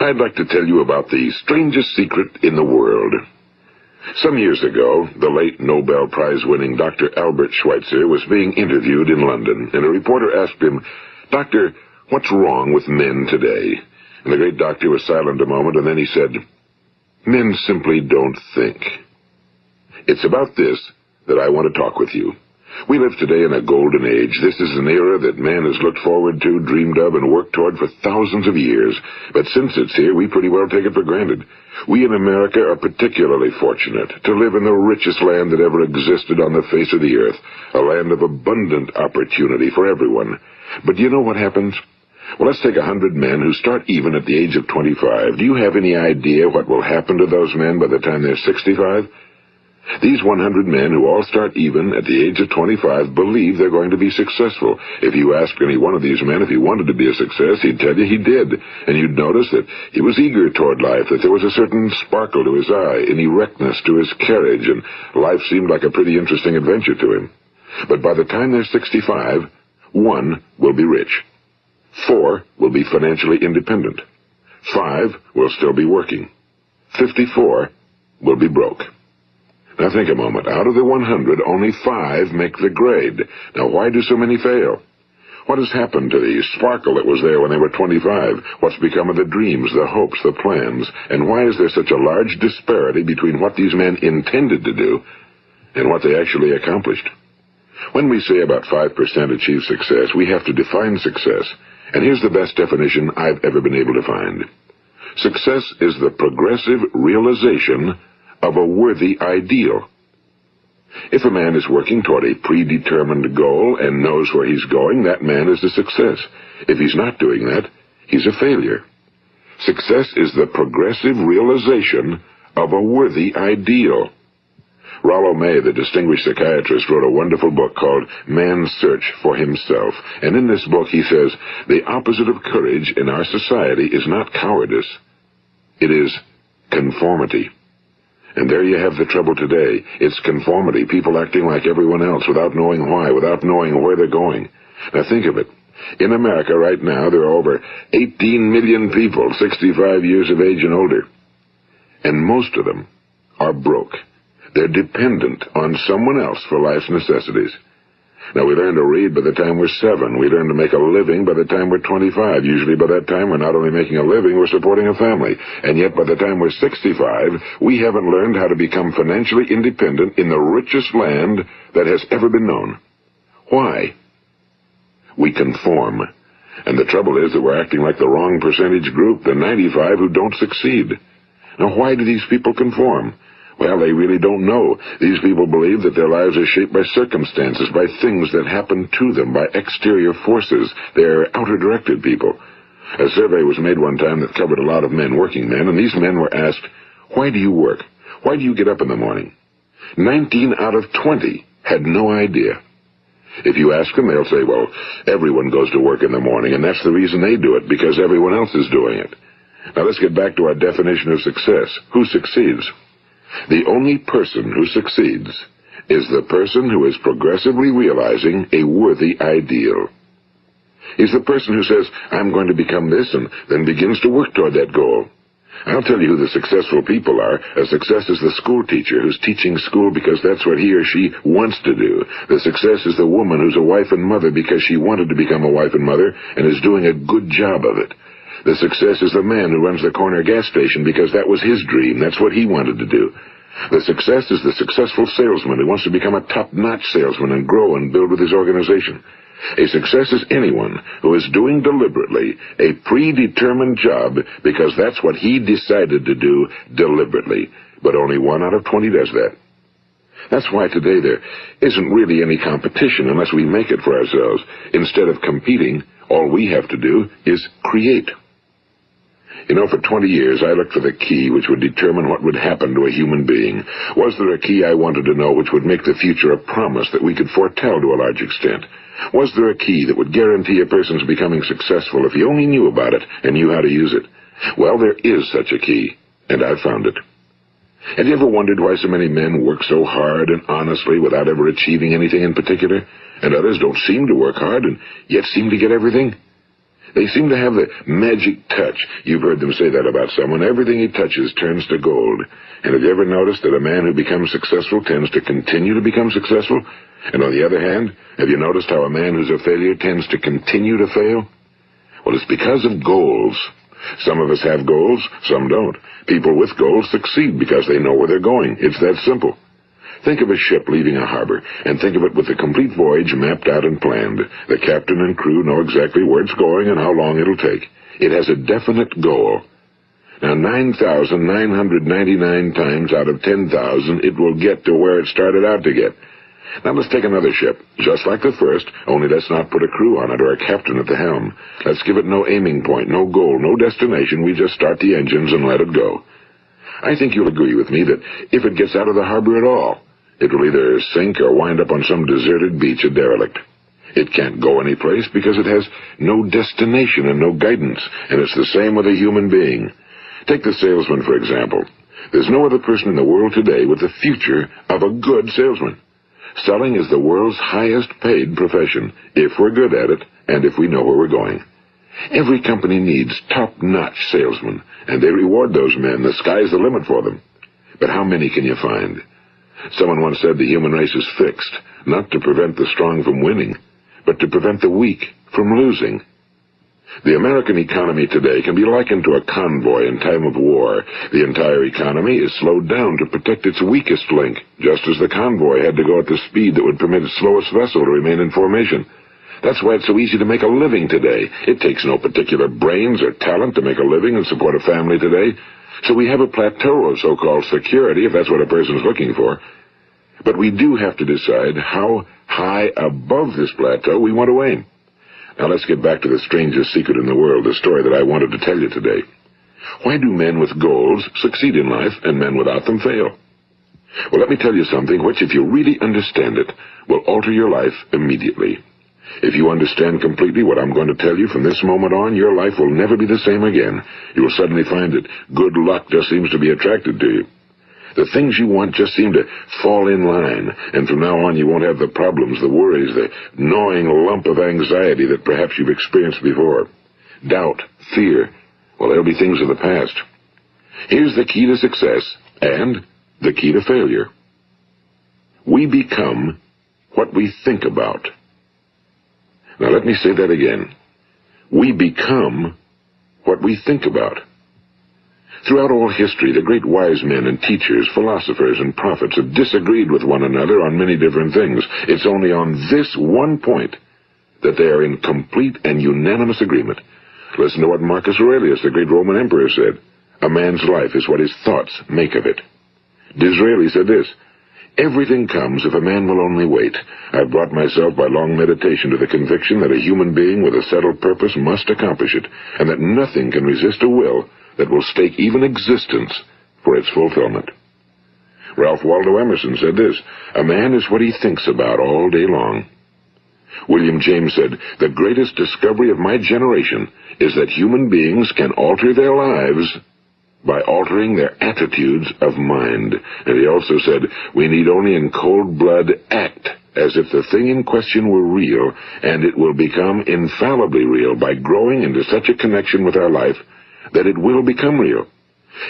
I'd like to tell you about the strangest secret in the world. Some years ago, the late Nobel Prize-winning Dr. Albert Schweitzer was being interviewed in London, and a reporter asked him, "Doctor, what's wrong with men today?" And the great doctor was silent a moment, and then he said, "Men simply don't think." It's about this that I want to talk with you. We live today in a golden age. This is an era that man has looked forward to, dreamed of, and worked toward for thousands of years. But since it's here, we pretty well take it for granted. We in America are particularly fortunate to live in the richest land that ever existed on the face of the earth, a land of abundant opportunity for everyone. But do you know what happens? Well, let's take 100 men who start even at the age of 25. Do you have any idea what will happen to those men by the time they're 65? These 100 men who all start even at the age of 25 believe they're going to be successful. If you asked any one of these men if he wanted to be a success, he'd tell you he did. And you'd notice that he was eager toward life, that there was a certain sparkle to his eye, an erectness to his carriage, and life seemed like a pretty interesting adventure to him. But by the time they're 65, 1 will be rich. 4 will be financially independent. 5 will still be working. 54 will be broke. Now think a moment. Out of the 100, only 5 make the grade. Now why do so many fail? What has happened to the sparkle that was there when they were 25? What's become of the dreams, the hopes, the plans? And why is there such a large disparity between what these men intended to do and what they actually accomplished? When we say about 5% achieve success, we have to define success. And here's the best definition I've ever been able to find. Success is the progressive realization of a worthy ideal. If a man is working toward a predetermined goal and knows where he's going, that man is a success. If he's not doing that, he's a failure. Success is the progressive realization of a worthy ideal. Rollo May, the distinguished psychiatrist, wrote a wonderful book called Man's Search for Himself. And in this book he says, the opposite of courage in our society is not cowardice. It is conformity. And there you have the trouble today. It's conformity, people acting like everyone else without knowing why, without knowing where they're going. Now think of it. In America right now, there are over 18 million people 65 years of age and older. And most of them are broke. They're dependent on someone else for life's necessities. Now, we learn to read by the time we're 7. We learn to make a living by the time we're 25. Usually by that time, we're not only making a living, we're supporting a family. And yet, by the time we're 65, we haven't learned how to become financially independent in the richest land that has ever been known. Why? We conform. And the trouble is that we're acting like the wrong percentage group, the 95 who don't succeed. Now, why do these people conform? Well, they really don't know. These people believe that their lives are shaped by circumstances, by things that happen to them, by exterior forces. They're outer-directed people. A survey was made one time that covered a lot of men, working men, and these men were asked, why do you work? Why do you get up in the morning? 19 out of 20 had no idea. If you ask them, they'll say, well, everyone goes to work in the morning, and that's the reason they do it, because everyone else is doing it. Now let's get back to our definition of success. Who succeeds? The only person who succeeds is the person who is progressively realizing a worthy ideal. He's the person who says, I'm going to become this, and then begins to work toward that goal. I'll tell you who the successful people are. A success is the school teacher who's teaching school because that's what he or she wants to do. The success is the woman who's a wife and mother because she wanted to become a wife and mother and is doing a good job of it. The success is the man who runs the corner gas station because that was his dream. That's what he wanted to do. The success is the successful salesman who wants to become a top-notch salesman and grow and build with his organization. A success is anyone who is doing deliberately a predetermined job because that's what he decided to do deliberately. But only 1 out of 20 does that. That's why today there isn't really any competition unless we make it for ourselves. Instead of competing, all we have to do is create. You know, for 20 years, I looked for the key which would determine what would happen to a human being. Was there a key I wanted to know which would make the future a promise that we could foretell to a large extent? Was there a key that would guarantee a person's becoming successful if he only knew about it and knew how to use it? Well, there is such a key, and I've found it. Have you ever wondered why so many men work so hard and honestly without ever achieving anything in particular, and others don't seem to work hard and yet seem to get everything? They seem to have the magic touch. You've heard them say that about someone. Everything he touches turns to gold. And have you ever noticed that a man who becomes successful tends to continue to become successful? And on the other hand, have you noticed how a man who's a failure tends to continue to fail? Well, it's because of goals. Some of us have goals, some don't. People with goals succeed because they know where they're going. It's that simple. Think of a ship leaving a harbor, and think of it with the complete voyage mapped out and planned. The captain and crew know exactly where it's going and how long it'll take. It has a definite goal. Now, 9,999 times out of 10,000, it will get to where it started out to get. Now let's take another ship, just like the first, only let's not put a crew on it or a captain at the helm. Let's give it no aiming point, no goal, no destination. We just start the engines and let it go. I think you'll agree with me that if it gets out of the harbor at all, it will either sink or wind up on some deserted beach, a derelict. It can't go anyplace because it has no destination and no guidance, and it's the same with a human being. Take the salesman, for example. There's no other person in the world today with the future of a good salesman. Selling is the world's highest paid profession, if we're good at it and if we know where we're going. Every company needs top-notch salesmen, and they reward those men. The sky's the limit for them. But how many can you find? Someone once said the human race is fixed, not to prevent the strong from winning, but to prevent the weak from losing. The American economy today can be likened to a convoy in time of war. The entire economy is slowed down to protect its weakest link, just as the convoy had to go at the speed that would permit its slowest vessel to remain in formation. That's why it's so easy to make a living today. It takes no particular brains or talent to make a living and support a family today. So we have a plateau of so-called security, if that's what a person's looking for. But we do have to decide how high above this plateau we want to aim. Now let's get back to the strangest secret in the world, the story that I wanted to tell you today. Why do men with goals succeed in life and men without them fail? Well, let me tell you something which, if you really understand it, will alter your life immediately. If you understand completely what I'm going to tell you from this moment on, your life will never be the same again. You will suddenly find that good luck just seems to be attracted to you. The things you want just seem to fall in line, and from now on you won't have the problems, the worries, the gnawing lump of anxiety that perhaps you've experienced before. Doubt, fear, well, they'll be things of the past. Here's the key to success and the key to failure. We become what we think about. Now let me say that again. We become what we think about. Throughout all history, the great wise men and teachers, philosophers and prophets have disagreed with one another on many different things. It's only on this one point that they are in complete and unanimous agreement. Listen to what Marcus Aurelius, the great Roman emperor, said. A man's life is what his thoughts make of it. Disraeli said this, everything comes if a man will only wait. I've brought myself by long meditation to the conviction that a human being with a settled purpose must accomplish it, and that nothing can resist a will that will stake even existence for its fulfillment. Ralph Waldo Emerson said this, a man is what he thinks about all day long. William James said, the greatest discovery of my generation is that human beings can alter their lives by altering their attitudes of mind. And he also said, we need only in cold blood act as if the thing in question were real, and it will become infallibly real by growing into such a connection with our life that it will become real.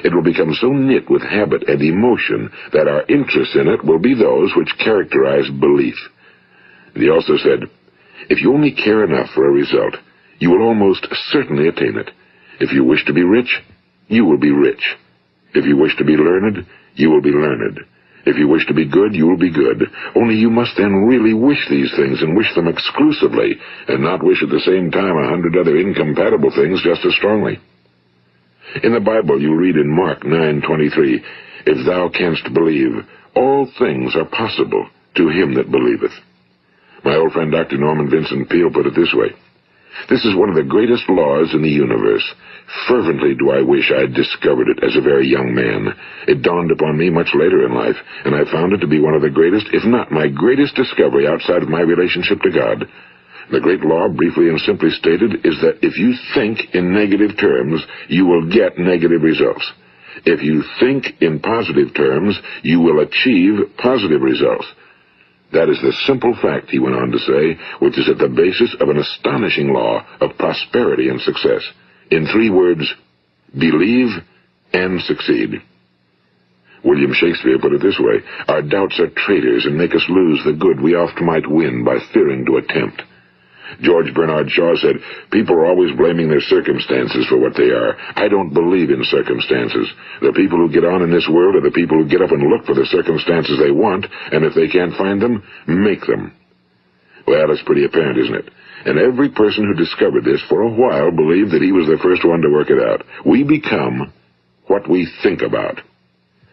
It will become so knit with habit and emotion that our interest in it will be those which characterize belief. And he also said, if you only care enough for a result, you will almost certainly attain it. If you wish to be rich, you will be rich. If you wish to be learned, you will be learned. If you wish to be good, you will be good. Only you must then really wish these things and wish them exclusively, and not wish at the same time 100 other incompatible things just as strongly. In the Bible, you read in Mark 9:23, if thou canst believe, all things are possible to him that believeth. My old friend Dr. Norman Vincent Peale put it this way, this is one of the greatest laws in the universe. Fervently do I wish I had discovered it as a very young man. It dawned upon me much later in life, and I found it to be one of the greatest, if not my greatest discovery outside of my relationship to God. The great law, briefly and simply stated, is that if you think in negative terms, you will get negative results. If you think in positive terms, you will achieve positive results. That is the simple fact, he went on to say, which is at the basis of an astonishing law of prosperity and success. In 3 words, believe and succeed. William Shakespeare put it this way: our doubts are traitors and make us lose the good we oft might win by fearing to attempt. George Bernard Shaw said, people are always blaming their circumstances for what they are. I don't believe in circumstances. The people who get on in this world are the people who get up and look for the circumstances they want, and if they can't find them, make them. Well, it's pretty apparent, isn't it? And every person who discovered this for a while believed that he was the first one to work it out. We become what we think about.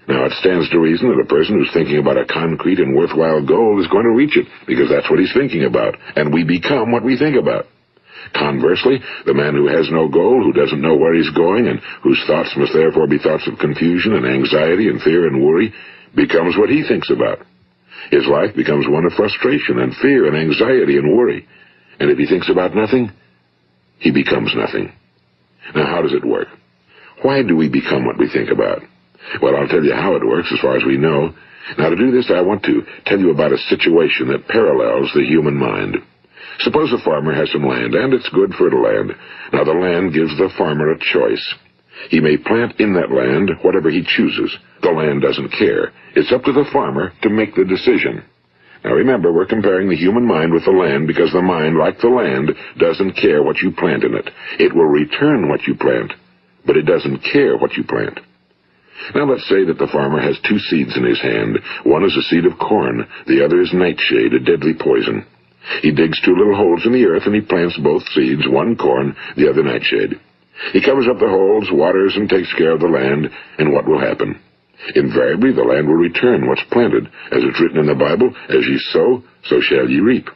Now, it stands to reason that a person who's thinking about a concrete and worthwhile goal is going to reach it, because that's what he's thinking about, and we become what we think about. Conversely, the man who has no goal, who doesn't know where he's going, and whose thoughts must therefore be thoughts of confusion and anxiety and fear and worry, becomes what he thinks about. His life becomes one of frustration and fear and anxiety and worry. And if he thinks about nothing, he becomes nothing. Now, how does it work? Why do we become what we think about? Well, I'll tell you how it works as far as we know. Now, to do this, I want to tell you about a situation that parallels the human mind. Suppose a farmer has some land, and it's good fertile land. Now, the land gives the farmer a choice. He may plant in that land whatever he chooses. The land doesn't care. It's up to the farmer to make the decision. Now, remember, we're comparing the human mind with the land because the mind, like the land, doesn't care what you plant in it. It will return what you plant, but it doesn't care what you plant. Now, let's say that the farmer has 2 seeds in his hand. One is a seed of corn. The other is nightshade, a deadly poison. He digs 2 little holes in the earth, and he plants both seeds, one corn, the other nightshade. He covers up the holes, waters, and takes care of the land, and what will happen? Invariably, the land will return what's planted. As it's written in the Bible, as ye sow, so shall ye reap.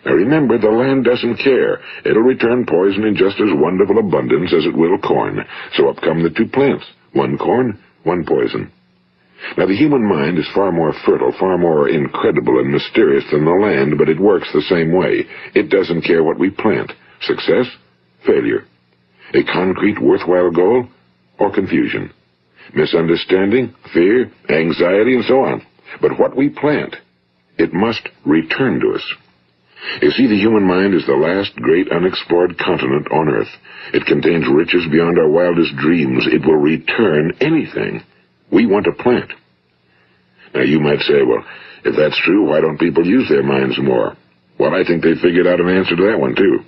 Now remember, the land doesn't care. It'll return poison in just as wonderful abundance as it will corn. So up come the 2 plants, one corn, one poison. Now, the human mind is far more fertile, far more incredible and mysterious than the land, but it works the same way. It doesn't care what we plant. Success, failure. A concrete, worthwhile goal, or confusion. Misunderstanding, fear, anxiety, and so on. But what we plant, it must return to us. You see, the human mind is the last great unexplored continent on Earth. It contains riches beyond our wildest dreams. It will return anything we want to plant. Now, you might say, well, if that's true, why don't people use their minds more? Well, I think they figured out an answer to that one, too.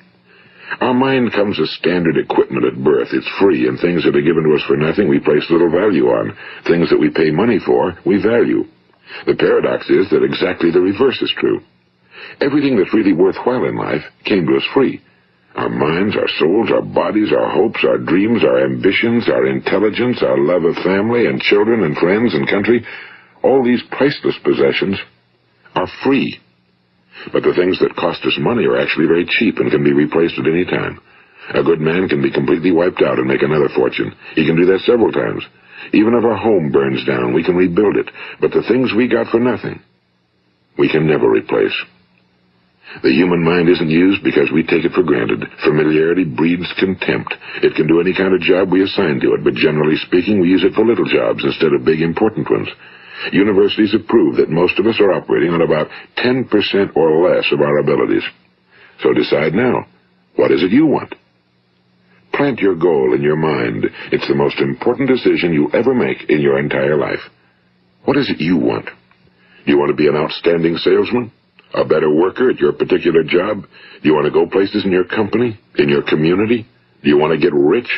Our mind comes as standard equipment at birth. It's free, and things that are given to us for nothing we place little value on. Things that we pay money for, we value. The paradox is that exactly the reverse is true. Everything that's really worthwhile in life came to us free. Our minds, our souls, our bodies, our hopes, our dreams, our ambitions, our intelligence, our love of family and children and friends and country, all these priceless possessions are free. But the things that cost us money are actually very cheap and can be replaced at any time. A good man can be completely wiped out and make another fortune. He can do that several times. Even if our home burns down, we can rebuild it. But the things we got for nothing, we can never replace. The human mind isn't used because we take it for granted. Familiarity breeds contempt. It can do any kind of job we assign to it, but generally speaking, we use it for little jobs instead of big, important ones. Universities have proved that most of us are operating on about 10% or less of our abilities. So decide now, what is it you want? Plant your goal in your mind. It's the most important decision you'll ever make in your entire life. What is it you want? Do you want to be an outstanding salesman? A better worker at your particular job? Do you want to go places in your company? In your community? Do you want to get rich?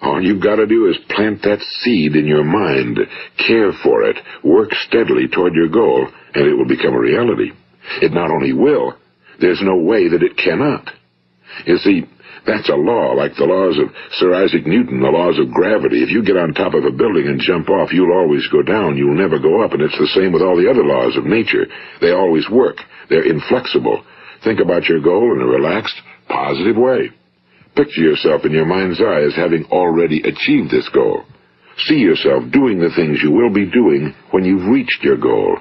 All you've got to do is plant that seed in your mind, care for it, work steadily toward your goal, and it will become a reality. It not only will, there's no way that it cannot. You see, that's a law, like the laws of Sir Isaac Newton, the laws of gravity. If you get on top of a building and jump off, you'll always go down. You'll never go up, and it's the same with all the other laws of nature. They always work. They're inflexible. Think about your goal in a relaxed, positive way. Picture yourself in your mind's eye as having already achieved this goal. See yourself doing the things you will be doing when you've reached your goal.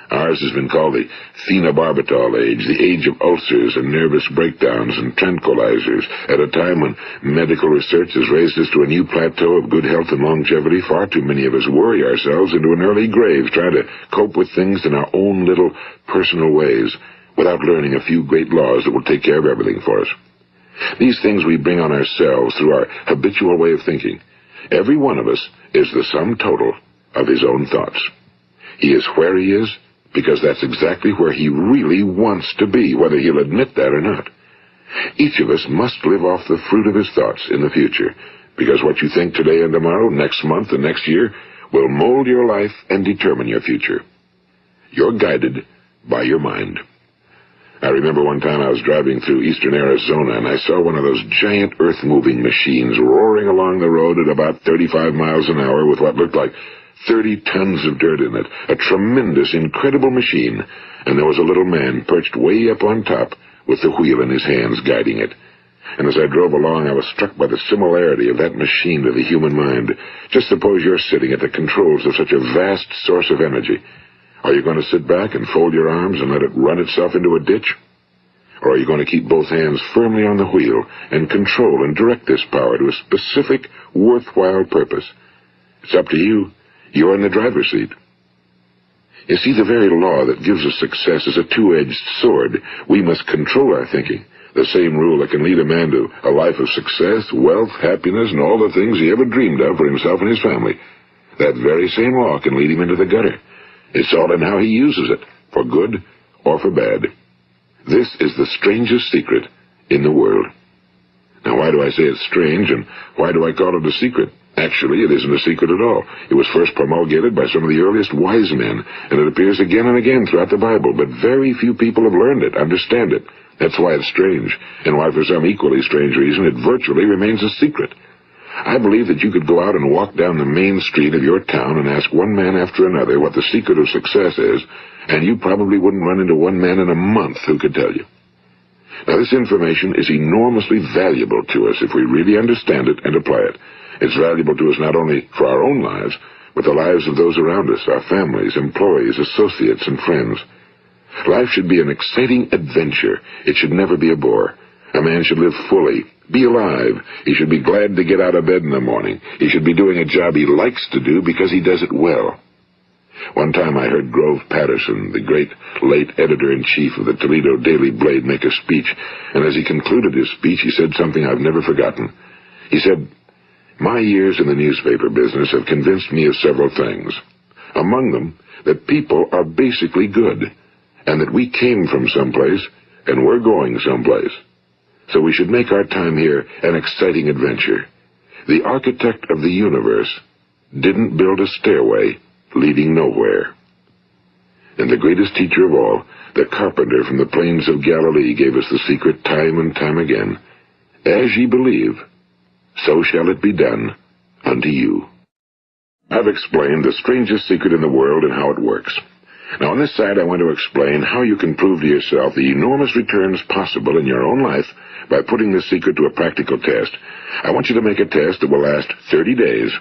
Ours has been called the phenobarbital age, the age of ulcers and nervous breakdowns and tranquilizers. At a time when medical research has raised us to a new plateau of good health and longevity, far too many of us worry ourselves into an early grave trying to cope with things in our own little personal ways without learning a few great laws that will take care of everything for us. These things we bring on ourselves through our habitual way of thinking. Every one of us is the sum total of his own thoughts. He is where he is because that's exactly where he really wants to be, whether he'll admit that or not. Each of us must live off the fruit of his thoughts in the future, because what you think today and tomorrow, next month and next year, will mold your life and determine your future. You're guided by your mind. I remember one time I was driving through eastern Arizona, and I saw one of those giant earth-moving machines roaring along the road at about 35 miles an hour with what looked like 30 tons of dirt in it, a tremendous, incredible machine, and there was a little man perched way up on top with the wheel in his hands guiding it. And as I drove along, I was struck by the similarity of that machine to the human mind. Just suppose you're sitting at the controls of such a vast source of energy. Are you going to sit back and fold your arms and let it run itself into a ditch? Or are you going to keep both hands firmly on the wheel and control and direct this power to a specific, worthwhile purpose? It's up to you. You're in the driver's seat. You see, the very law that gives us success is a two-edged sword. We must control our thinking. The same rule that can lead a man to a life of success, wealth, happiness, and all the things he ever dreamed of for himself and his family. That very same law can lead him into the gutter. It's all in how he uses it, for good or for bad. This is the strangest secret in the world. Now, why do I say it's strange, and why do I call it a secret? Actually, it isn't a secret at all. It was first promulgated by some of the earliest wise men, and it appears again and again throughout the Bible, but very few people have learned it, understand it. That's why it's strange, and why for some equally strange reason it virtually remains a secret. I believe that you could go out and walk down the main street of your town and ask one man after another what the secret of success is, and you probably wouldn't run into one man in a month who could tell you. Now, this information is enormously valuable to us if we really understand it and apply it. It's valuable to us not only for our own lives, but the lives of those around us, our families, employees, associates, and friends. Life should be an exciting adventure. It should never be a bore. A man should live fully, be alive. He should be glad to get out of bed in the morning. He should be doing a job he likes to do because he does it well. One time I heard Grove Patterson, the great late editor-in-chief of the Toledo Daily Blade, make a speech, and as he concluded his speech, he said something I've never forgotten. He said, "My years in the newspaper business have convinced me of several things. Among them, that people are basically good, and that we came from someplace, and we're going someplace. So we should make our time here an exciting adventure. The architect of the universe didn't build a stairway leading nowhere." And the greatest teacher of all, the carpenter from the plains of Galilee, gave us the secret time and time again. As ye believe, so shall it be done unto you. I've explained the strangest secret in the world and how it works. Now, on this side, I want to explain how you can prove to yourself the enormous returns possible in your own life by putting this secret to a practical test. I want you to make a test that will last 30 days.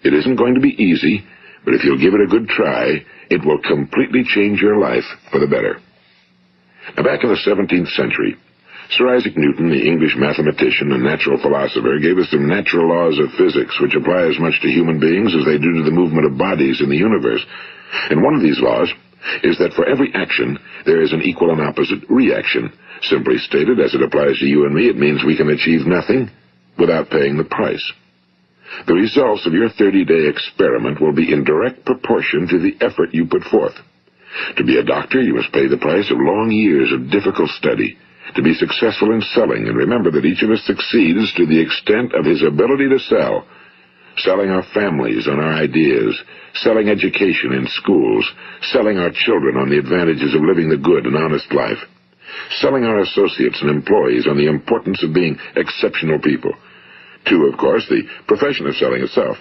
It isn't going to be easy, but if you'll give it a good try, it will completely change your life for the better. Now, back in the 17th century, Sir Isaac Newton, the English mathematician and natural philosopher, gave us some natural laws of physics which apply as much to human beings as they do to the movement of bodies in the universe. And one of these laws is that for every action, there is an equal and opposite reaction. Simply stated, as it applies to you and me, it means we can achieve nothing without paying the price. The results of your 30-day experiment will be in direct proportion to the effort you put forth. To be a doctor, you must pay the price of long years of difficult study. To be successful in selling, and remember that each of us succeeds to the extent of his ability to sell. Selling our families on our ideas, selling education in schools, selling our children on the advantages of living the good and honest life, selling our associates and employees on the importance of being exceptional people. To, of course, the profession of selling itself.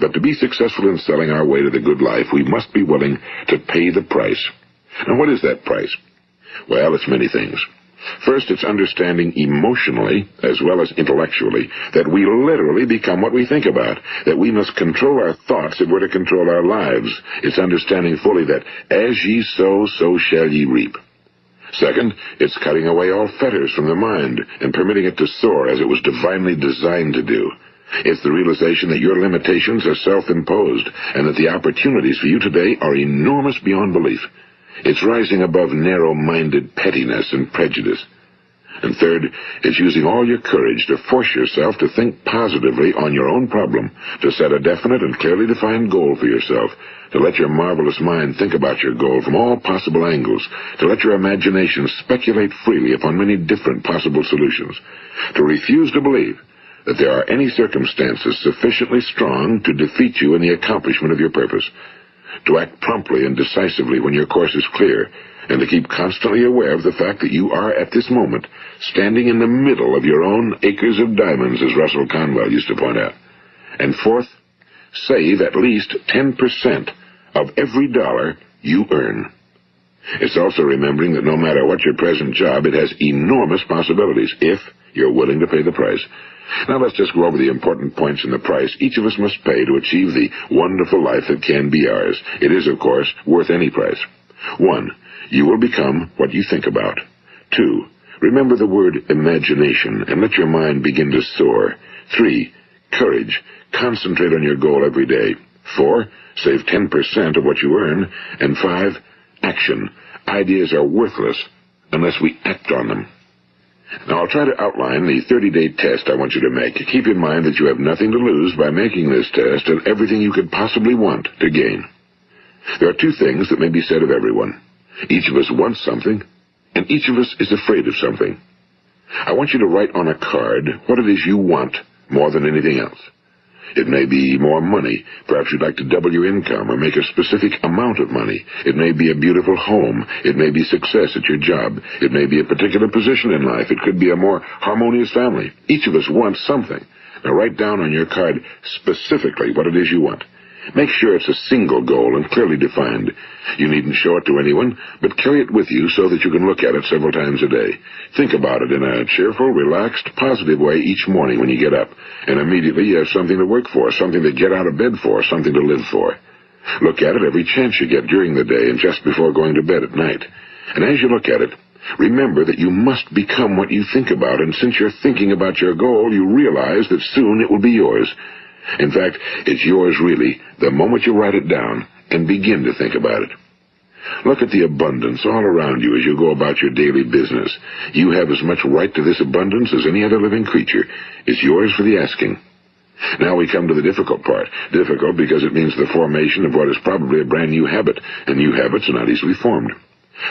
But to be successful in selling our way to the good life, we must be willing to pay the price. Now, what is that price? Well, it's many things. First, it's understanding emotionally, as well as intellectually, that we literally become what we think about, that we must control our thoughts if we're to control our lives. It's understanding fully that as ye sow, so shall ye reap. Second, it's cutting away all fetters from the mind and permitting it to soar as it was divinely designed to do. It's the realization that your limitations are self-imposed and that the opportunities for you today are enormous beyond belief. It's rising above narrow-minded pettiness and prejudice. And third, it's using all your courage to force yourself to think positively on your own problem, to set a definite and clearly defined goal for yourself, to let your marvelous mind think about your goal from all possible angles, to let your imagination speculate freely upon many different possible solutions, to refuse to believe that there are any circumstances sufficiently strong to defeat you in the accomplishment of your purpose, to act promptly and decisively when your course is clear, and to keep constantly aware of the fact that you are, at this moment, standing in the middle of your own acres of diamonds, as Russell Conwell used to point out. And fourth, save at least 10% of every dollar you earn. It's also remembering that no matter what your present job, it has enormous possibilities, if you're willing to pay the price. Now let's just go over the important points in the price each of us must pay to achieve the wonderful life that can be ours. It is, of course, worth any price. 1. You will become what you think about. 2. Remember the word imagination and let your mind begin to soar. 3. Courage. Concentrate on your goal every day. 4. Save 10% of what you earn. And 5. Action. Ideas are worthless unless we act on them. Now, I'll try to outline the 30-day test I want you to make. Keep in mind that you have nothing to lose by making this test and everything you could possibly want to gain. There are two things that may be said of everyone. Each of us wants something, and each of us is afraid of something. I want you to write on a card what it is you want more than anything else. It may be more money. Perhaps you'd like to double your income or make a specific amount of money. It may be a beautiful home. It may be success at your job. It may be a particular position in life. It could be a more harmonious family. Each of us wants something. Now write down on your card specifically what it is you want. Make sure it's a single goal and clearly defined. You needn't show it to anyone, but carry it with you so that you can look at it several times a day. Think about it in a cheerful, relaxed, positive way each morning when you get up, and immediately you have something to work for, something to get out of bed for, something to live for. Look at it every chance you get during the day and just before going to bed at night. And as you look at it, remember that you must become what you think about, and since you're thinking about your goal, you realize that soon it will be yours. In fact, it's yours really the moment you write it down and begin to think about it. Look at the abundance all around you as you go about your daily business. You have as much right to this abundance as any other living creature. It's yours for the asking. Now we come to the difficult part. Difficult because it means the formation of what is probably a brand new habit, and new habits are not easily formed.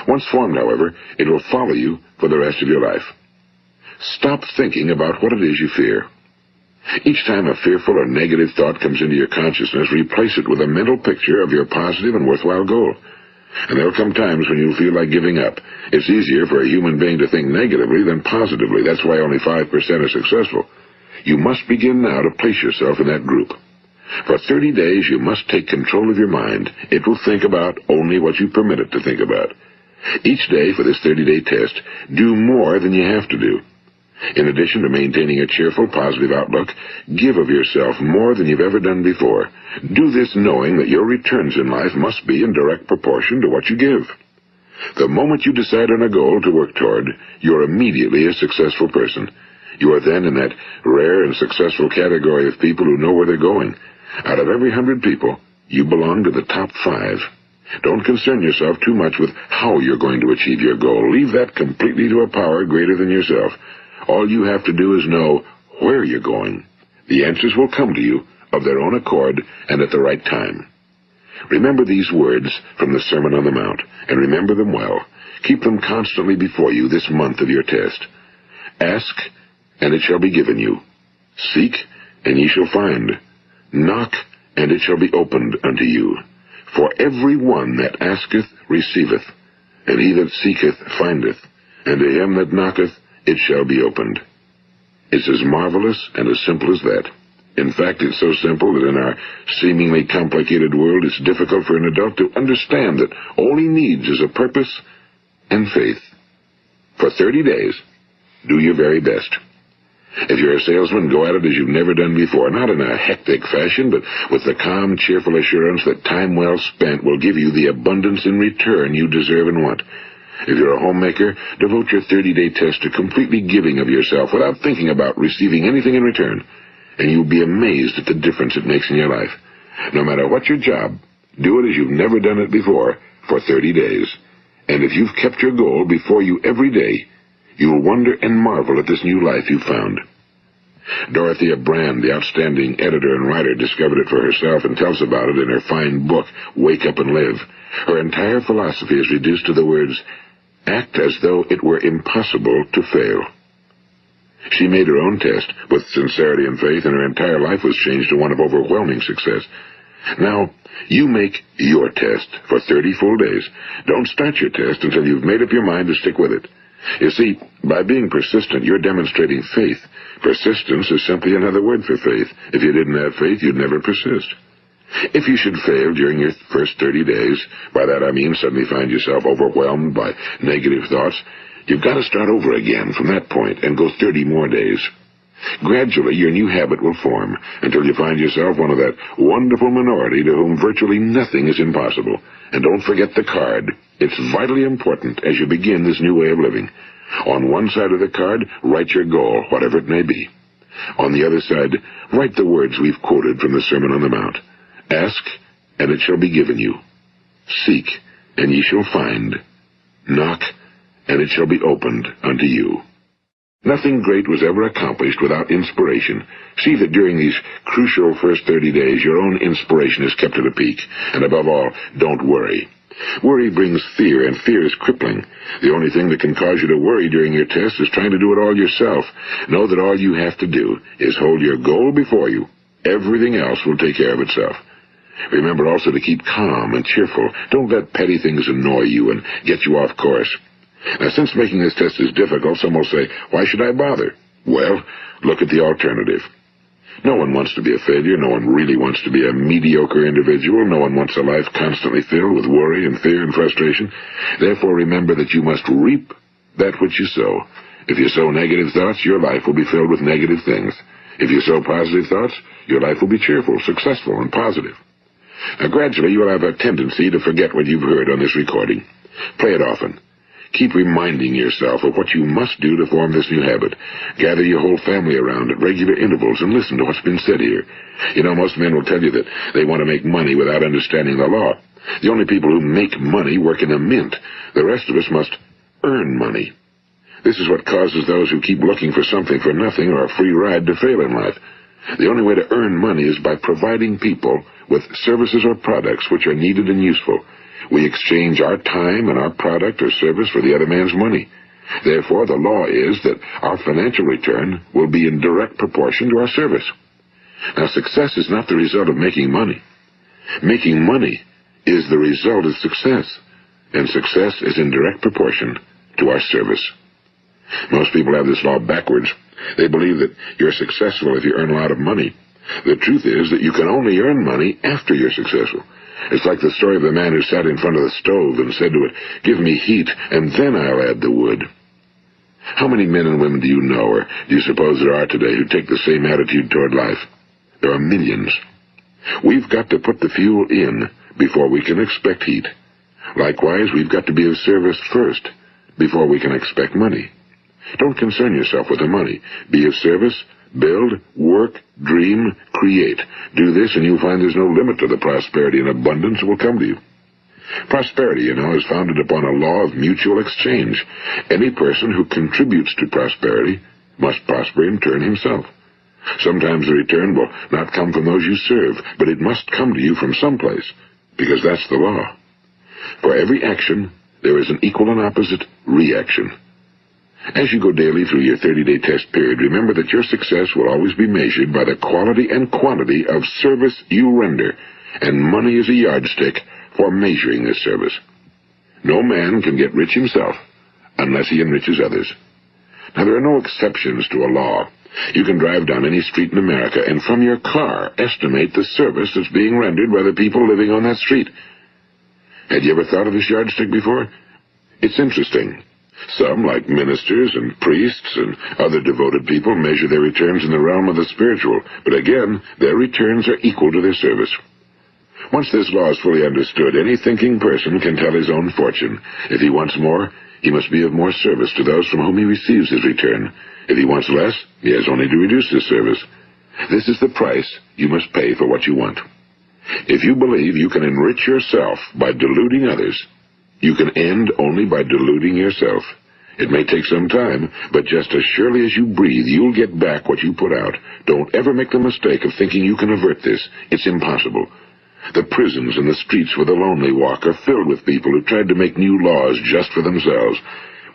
Once formed, however, it will follow you for the rest of your life. Stop thinking about what it is you fear. Each time a fearful or negative thought comes into your consciousness, replace it with a mental picture of your positive and worthwhile goal. And there'll come times when you'll feel like giving up. It's easier for a human being to think negatively than positively. That's why only 5% are successful. You must begin now to place yourself in that group. For 30 days, you must take control of your mind. It will think about only what you permit it to think about. Each day for this 30-day test, do more than you have to do. In addition to maintaining a cheerful, positive outlook, give of yourself more than you've ever done before. Do this knowing that your returns in life must be in direct proportion to what you give. The moment you decide on a goal to work toward, you're immediately a successful person. You are then in that rare and successful category of people who know where they're going. Out of every 100 people, you belong to the top 5. Don't concern yourself too much with how you're going to achieve your goal. Leave that completely to a power greater than yourself. All you have to do is know where you're going. The answers will come to you of their own accord and at the right time. Remember these words from the Sermon on the Mount, and remember them well. Keep them constantly before you this month of your test. Ask, and it shall be given you. Seek, and ye shall find. Knock, and it shall be opened unto you. For every one that asketh receiveth, and he that seeketh findeth, and to him that knocketh it shall be opened. It's as marvelous and as simple as that. In fact, it's so simple that in our seemingly complicated world, it's difficult for an adult to understand that all he needs is a purpose and faith. For 30 days, do your very best. If you're a salesman, go at it as you've never done before, not in a hectic fashion, but with the calm, cheerful assurance that time well spent will give you the abundance in return you deserve and want. If you're a homemaker, devote your 30-day test to completely giving of yourself without thinking about receiving anything in return, and you'll be amazed at the difference it makes in your life. No matter what your job, do it as you've never done it before for 30 days. And if you've kept your goal before you every day, you'll wonder and marvel at this new life you've found. Dorothea Brand, the outstanding editor and writer, discovered it for herself and tells about it in her fine book, Wake Up and Live. Her entire philosophy is reduced to the words, act as though it were impossible to fail. She made her own test with sincerity and faith, and her entire life was changed to one of overwhelming success. Now, you make your test for 30 full days. Don't start your test until you've made up your mind to stick with it. You see, by being persistent, you're demonstrating faith. Persistence is simply another word for faith. If you didn't have faith, you'd never persist. If you should fail during your first 30 days, by that I mean suddenly find yourself overwhelmed by negative thoughts, you've got to start over again from that point and go 30 more days. Gradually, your new habit will form until you find yourself one of that wonderful minority to whom virtually nothing is impossible. And don't forget the card. It's vitally important as you begin this new way of living. On one side of the card, write your goal, whatever it may be. On the other side, write the words we've quoted from the Sermon on the Mount. Ask, and it shall be given you. Seek, and ye shall find. Knock, and it shall be opened unto you. Nothing great was ever accomplished without inspiration. See that during these crucial first 30 days, your own inspiration is kept at a peak. And above all, don't worry. Worry brings fear, and fear is crippling. The only thing that can cause you to worry during your test is trying to do it all yourself. Know that all you have to do is hold your goal before you. Everything else will take care of itself. Remember also to keep calm and cheerful. Don't let petty things annoy you and get you off course. Now, since making this test is difficult, some will say, why should I bother? Well, look at the alternative. No one wants to be a failure. No one really wants to be a mediocre individual. No one wants a life constantly filled with worry and fear and frustration. Therefore, remember that you must reap that which you sow. If you sow negative thoughts, your life will be filled with negative things. If you sow positive thoughts, your life will be cheerful, successful, and positive. Now, gradually, you will have a tendency to forget what you've heard on this recording. Play it often. Keep reminding yourself of what you must do to form this new habit. Gather your whole family around at regular intervals and listen to what's been said here. You know, most men will tell you that they want to make money without understanding the law. The only people who make money work in a mint. The rest of us must earn money. This is what causes those who keep looking for something for nothing or a free ride to fail in life. The only way to earn money is by providing people with services or products which are needed and useful. We exchange our time and our product or service for the other man's money. Therefore, the law is that our financial return will be in direct proportion to our service. Now, success is not the result of making money. Making money is the result of success, and success is in direct proportion to our service. Most people have this law backwards. They believe that you're successful if you earn a lot of money. The truth is that you can only earn money after you're successful. It's like the story of the man who sat in front of the stove and said to it, "Give me heat, and then I'll add the wood." How many men and women do you know, or do you suppose there are today, who take the same attitude toward life? There are millions. We've got to put the fuel in before we can expect heat. Likewise, we've got to be of service first before we can expect money. Don't concern yourself with the money. Be of service. Build, work, dream, create. Do this and you'll find there's no limit to the prosperity and abundance that will come to you. Prosperity, you know, is founded upon a law of mutual exchange. Any person who contributes to prosperity must prosper in turn himself. Sometimes the return will not come from those you serve, but it must come to you from someplace, because that's the law. For every action, there is an equal and opposite reaction. As you go daily through your 30-day test period, remember that your success will always be measured by the quality and quantity of service you render, and money is a yardstick for measuring this service. No man can get rich himself unless he enriches others. Now, there are no exceptions to a law. You can drive down any street in America and from your car estimate the service that's being rendered by the people living on that street. Had you ever thought of this yardstick before? It's interesting. Some, like ministers and priests and other devoted people, measure their returns in the realm of the spiritual, but again, their returns are equal to their service. Once this law is fully understood, any thinking person can tell his own fortune. If he wants more, he must be of more service to those from whom he receives his return. If he wants less, he has only to reduce his service. This is the price you must pay for what you want. If you believe you can enrich yourself by deluding others, you can end only by deluding yourself. It may take some time, but just as surely as you breathe, you'll get back what you put out. Don't ever make the mistake of thinking you can avert this. It's impossible. The prisons and the streets where the lonely walk are filled with people who tried to make new laws just for themselves.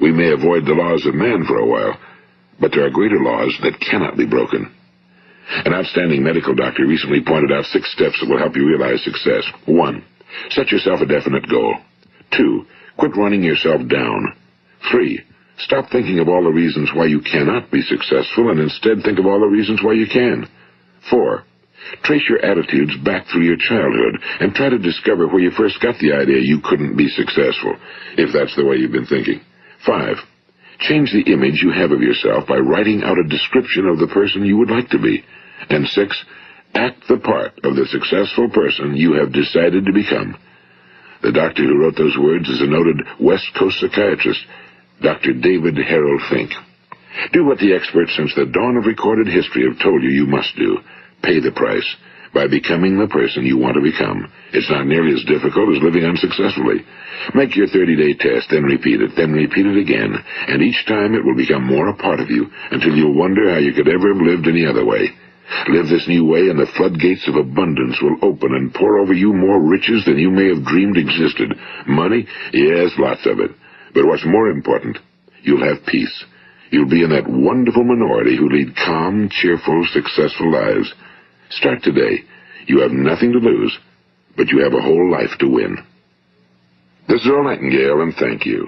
We may avoid the laws of man for a while, but there are greater laws that cannot be broken. An outstanding medical doctor recently pointed out 6 steps that will help you realize success. 1. Set yourself a definite goal. 2. Quit running yourself down. 3. Stop thinking of all the reasons why you cannot be successful and instead think of all the reasons why you can. 4. Trace your attitudes back through your childhood and try to discover where you first got the idea you couldn't be successful, if that's the way you've been thinking. 5. Change the image you have of yourself by writing out a description of the person you would like to be. And 6. Act the part of the successful person you have decided to become. The doctor who wrote those words is a noted West Coast psychiatrist, Dr. David Harold Fink. Do what the experts since the dawn of recorded history have told you you must do. Pay the price by becoming the person you want to become. It's not nearly as difficult as living unsuccessfully. Make your 30-day test, then repeat it again, and each time it will become more a part of you until you'll wonder how you could ever have lived any other way. Live this new way and the floodgates of abundance will open and pour over you more riches than you may have dreamed existed. Money? Yes, lots of it. But what's more important, you'll have peace. You'll be in that wonderful minority who lead calm, cheerful, successful lives. Start today. You have nothing to lose, but you have a whole life to win. This is Earl Nightingale, and thank you.